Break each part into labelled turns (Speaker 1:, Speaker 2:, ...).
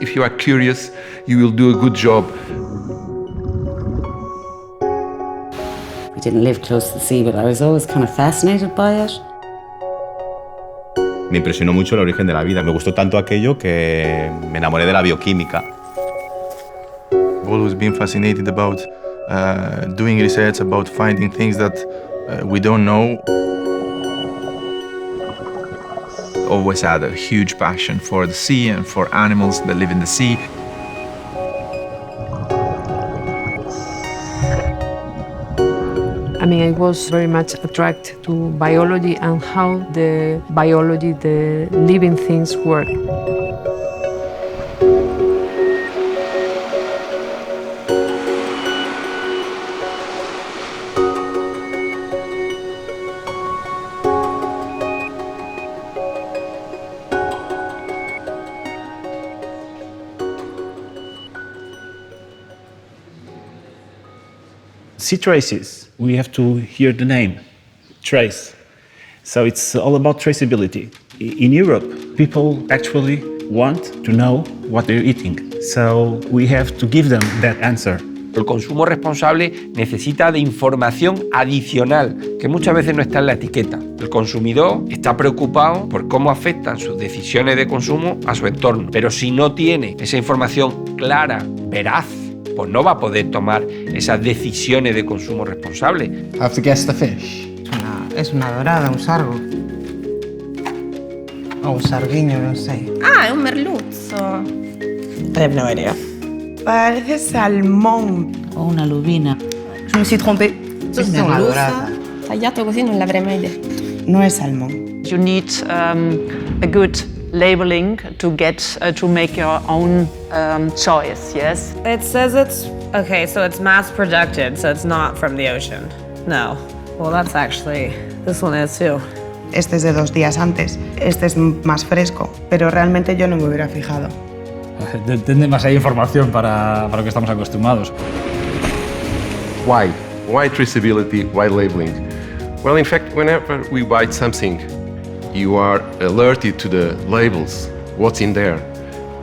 Speaker 1: If you are curious, you will do a good job.
Speaker 2: We didn't live close to the sea, but I was always kind of fascinated by it.
Speaker 3: Me impresionó mucho el origen de la vida. Me gustó tanto aquello que me enamoré de la bioquímica.
Speaker 4: I've always been fascinated about doing research, about finding things that we don't know.
Speaker 5: Always had a huge passion for the sea and for animals that live in the sea.
Speaker 6: I mean, I was very much attracted to biology and how the biology, the living things work.
Speaker 7: SEATRACES, we have to hear the name, trace. So it's all about traceability. In Europe, people actually want to know what they're eating. So we have to give them that answer.
Speaker 8: El consumo responsable necesita de información adicional que muchas veces no está en la etiqueta. El consumidor está preocupado por cómo afectan sus decisiones de consumo a su entorno, pero si no tiene esa información clara, veraz, pues no va a poder tomar esas decisiones de consumo responsable.
Speaker 9: Have to guess the fish.
Speaker 10: Es una dorada, un sargo. O un sarguiño, no sé.
Speaker 11: Ah, è un merluzzo.
Speaker 10: I have no idea.
Speaker 11: Parece salmón.
Speaker 2: O una lubina.
Speaker 11: Je me suis trompée.
Speaker 10: Es una dorada.
Speaker 11: Tagliato così non l'avrei mai detto.
Speaker 10: No es salmón.
Speaker 12: You need a good labeling to get to make your own choice, yes?
Speaker 13: It says it's, okay, so it's mass produced, so it's not from the ocean. No. Well, that's actually, this one is too.
Speaker 10: Este es de 2 días antes. Este es más fresco, pero realmente yo no me hubiera fijado.
Speaker 14: Tiene demasiada información para lo que estamos acostumbrados.
Speaker 1: Why? Why traceability? Why labeling? Well, in fact, whenever we buy something, you are alerted to the labels. What's in there?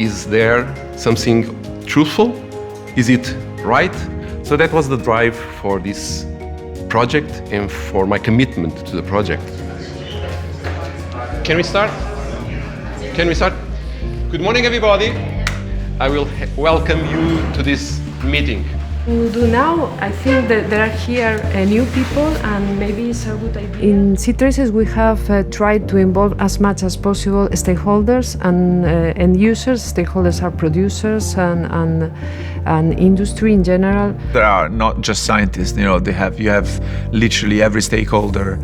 Speaker 1: Is there something truthful? Is it right? So that was the drive for this project and for my commitment to the project. Can we start? Can we start? Good morning, everybody. I will welcome you to this meeting.
Speaker 6: To do now, I think that there are here new people and maybe it's a good idea. In SEATRACES we have tried to involve as much as possible stakeholders and end users. Stakeholders are producers and industry in general.
Speaker 5: There are not just scientists, you have literally every stakeholder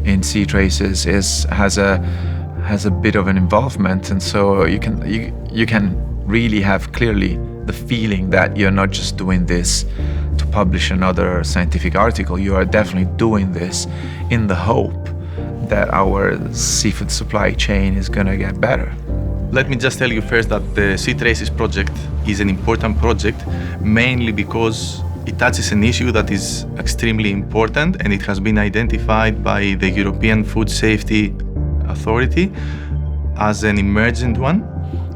Speaker 5: in SEATRACES has a bit of an involvement, and so you can really have clearly the feeling that you're not just doing this to publish another scientific article. You are definitely doing this in the hope that our seafood supply chain is going to get better.
Speaker 4: Let me just tell you first that the SEATRACES project is an important project, mainly because it touches an issue that is extremely important, and it has been identified by the European Food Safety Authority as an emergent one.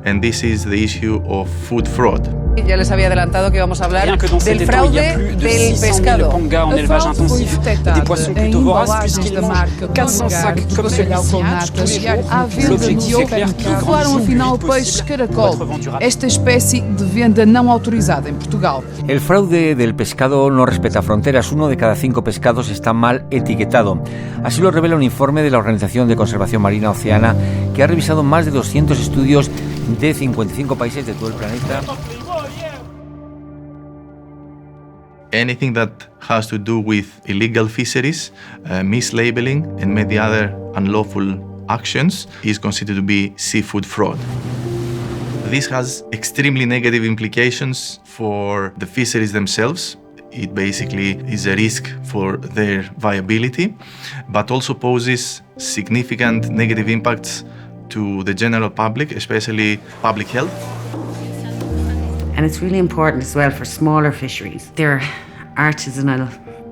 Speaker 4: And this is the issue of food fraud.
Speaker 15: Ya les había adelantado que vamos a hablar del fraude del pescado.
Speaker 16: En élevage intensif, des poissons plutôt voraces puisqu'il mange 400 sacs comme celui-ci tous les jours. L'objectif est clair,
Speaker 15: Declaram afinal peixe caracol, esta espécie de venda não autorizada em Portugal.
Speaker 17: El fraude del pescado no respeta fronteras. 1 de cada 5 pescados está mal etiquetado. Así lo revela un informe de la Organización de Conservación Marina Oceana que ha revisado más de 200 estudios de 55 países de todo el planeta.
Speaker 4: Anything that has to do with illegal fisheries, mislabeling, and many other unlawful actions is considered to be seafood fraud. This has extremely negative implications for the fisheries themselves. It basically is a risk for their viability, but also poses significant negative impacts to the general public, especially public health.
Speaker 2: And it's really important as well for smaller fisheries. There are artisanal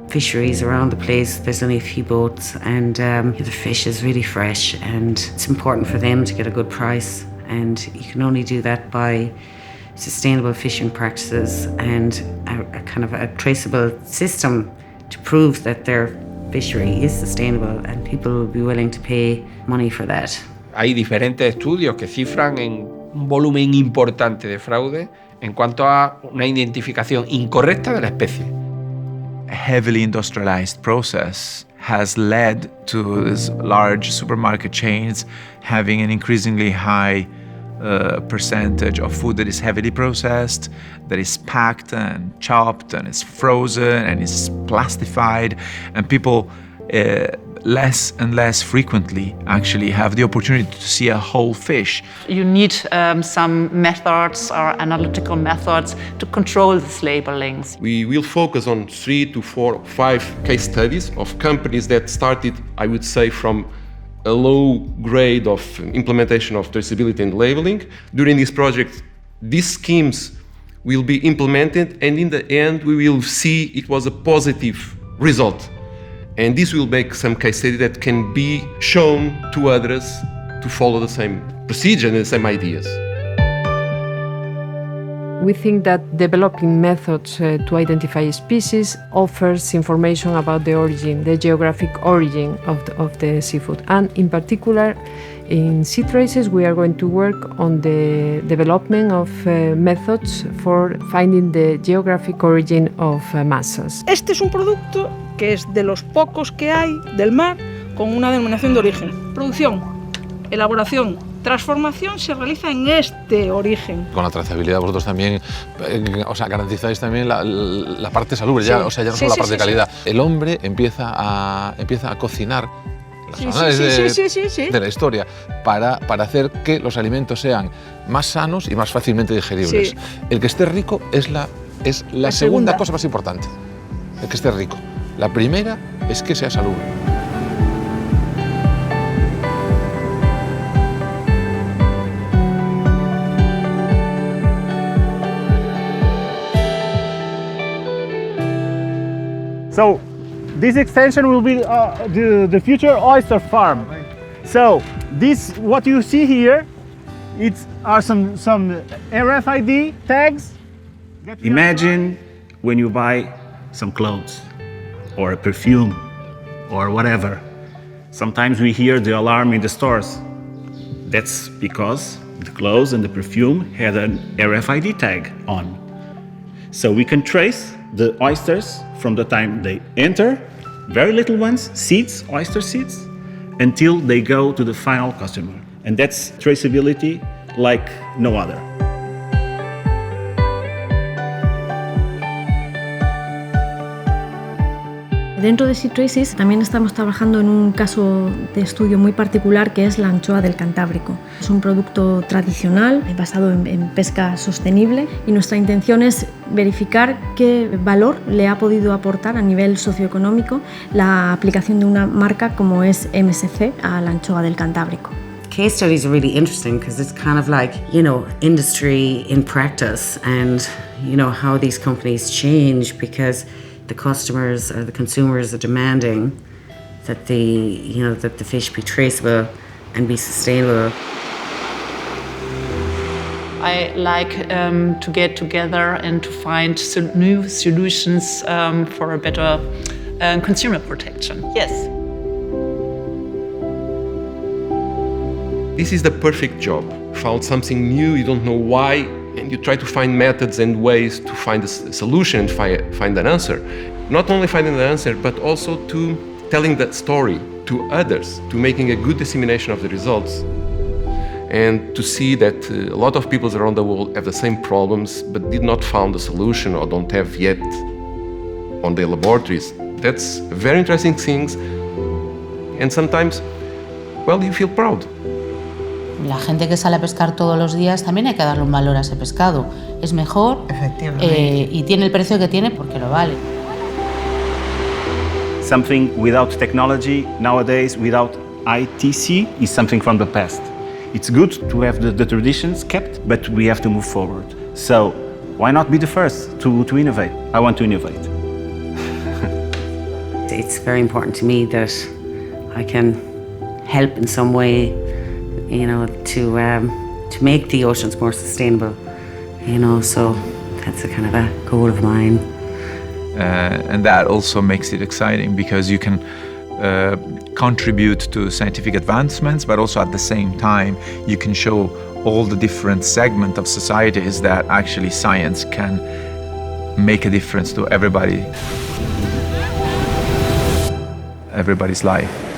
Speaker 2: fisheries around the place. There's only a few boats, and the fish is really fresh, and it's important for them to get a good price. And you can only do that by sustainable fishing practices and a kind of a traceable system to prove that their fishery is sustainable, and people will be willing to pay money for that.
Speaker 8: Hay diferentes estudios que cifran en un volumen importante de fraude en cuanto a una identificación incorrecta de la especie.
Speaker 5: A heavily industrialized process has led to these large supermarket chains having an increasingly high percentage of food that is heavily processed, that is packed and chopped and is frozen and is plastified, and people less and less frequently actually have the opportunity to see a whole fish.
Speaker 12: You need some methods or analytical methods to control these labelings.
Speaker 1: We will focus on 3 to 4, 5 case studies of companies that started, I would say, from a low grade of implementation of traceability and labeling. During this project, these schemes will be implemented, and in the end, we will see it was a positive result. And this will make some case study that can be shown to others to follow the same procedure and the same ideas.
Speaker 6: We think that developing methods to identify species offers information about the origin, the geographic origin of the seafood. And in particular, in SEATRACES, we are going to work on the development of methods for finding the geographic origin of masas.
Speaker 9: Este es un producto que es de los pocos que hay del mar con una denominación de origen. Producción, elaboración, transformación se realiza en este origen.
Speaker 18: Con la trazabilidad vosotros también, garantizáis también la parte salubre, ya, ya no solo la parte de calidad. El hombre empieza a cocinar las anales de la historia para hacer que los alimentos sean más sanos y más fácilmente digeribles. Sí. El que esté rico es la segunda cosa más importante, el que esté rico. La primera es que sea salubre.
Speaker 7: So this extension will be the future oyster farm. So this, what you see here, are some RFID tags. Imagine when you buy some clothes or a perfume or whatever. Sometimes we hear the alarm in the stores. That's because the clothes and the perfume had an RFID tag on. So we can trace the oysters from the time they enter, very little ones, seeds, oyster seeds, until they go to the final customer. And that's traceability like no other.
Speaker 19: Dentro de SEATRACES también estamos trabajando en un caso de estudio muy particular que es la anchoa del Cantábrico. Es un producto tradicional basado en pesca sostenible y nuestra intención es verificar qué valor le ha podido aportar a nivel socioeconómico la aplicación de una marca como es MSC a la anchoa del Cantábrico.
Speaker 2: Case studies are really interesting because it's kind of like, industry in practice and, how these companies change because the customers or the consumers are demanding that the fish be traceable and be sustainable.
Speaker 12: I like to get together and to find new solutions for a better consumer protection. Yes.
Speaker 1: This is the perfect job. Found something new, you don't know why, and you try to find methods and ways to find a solution and find an answer. Not only finding the answer, but also to telling that story to others, to making a good dissemination of the results. And to see that a lot of people around the world have the same problems, but did not find a solution or don't have yet on their laboratories. That's very interesting things. And sometimes, you feel proud.
Speaker 20: La gente que sale a pescar todos los días también hay que darle un valor a ese pescado. Es mejor y tiene el precio que tiene porque lo vale.
Speaker 7: Something without technology nowadays, without ITC, is something from the past. It's good to have the traditions kept, but we have to move forward. So why not be the first to innovate? I want to innovate.
Speaker 2: It's very important to me that I can help in some way, to make the oceans more sustainable. You know, so that's a kind of a goal of mine.
Speaker 5: And that also makes it exciting because you can contribute to scientific advancements, but also at the same time you can show all the different segments of societies that actually science can make a difference to everybody's life.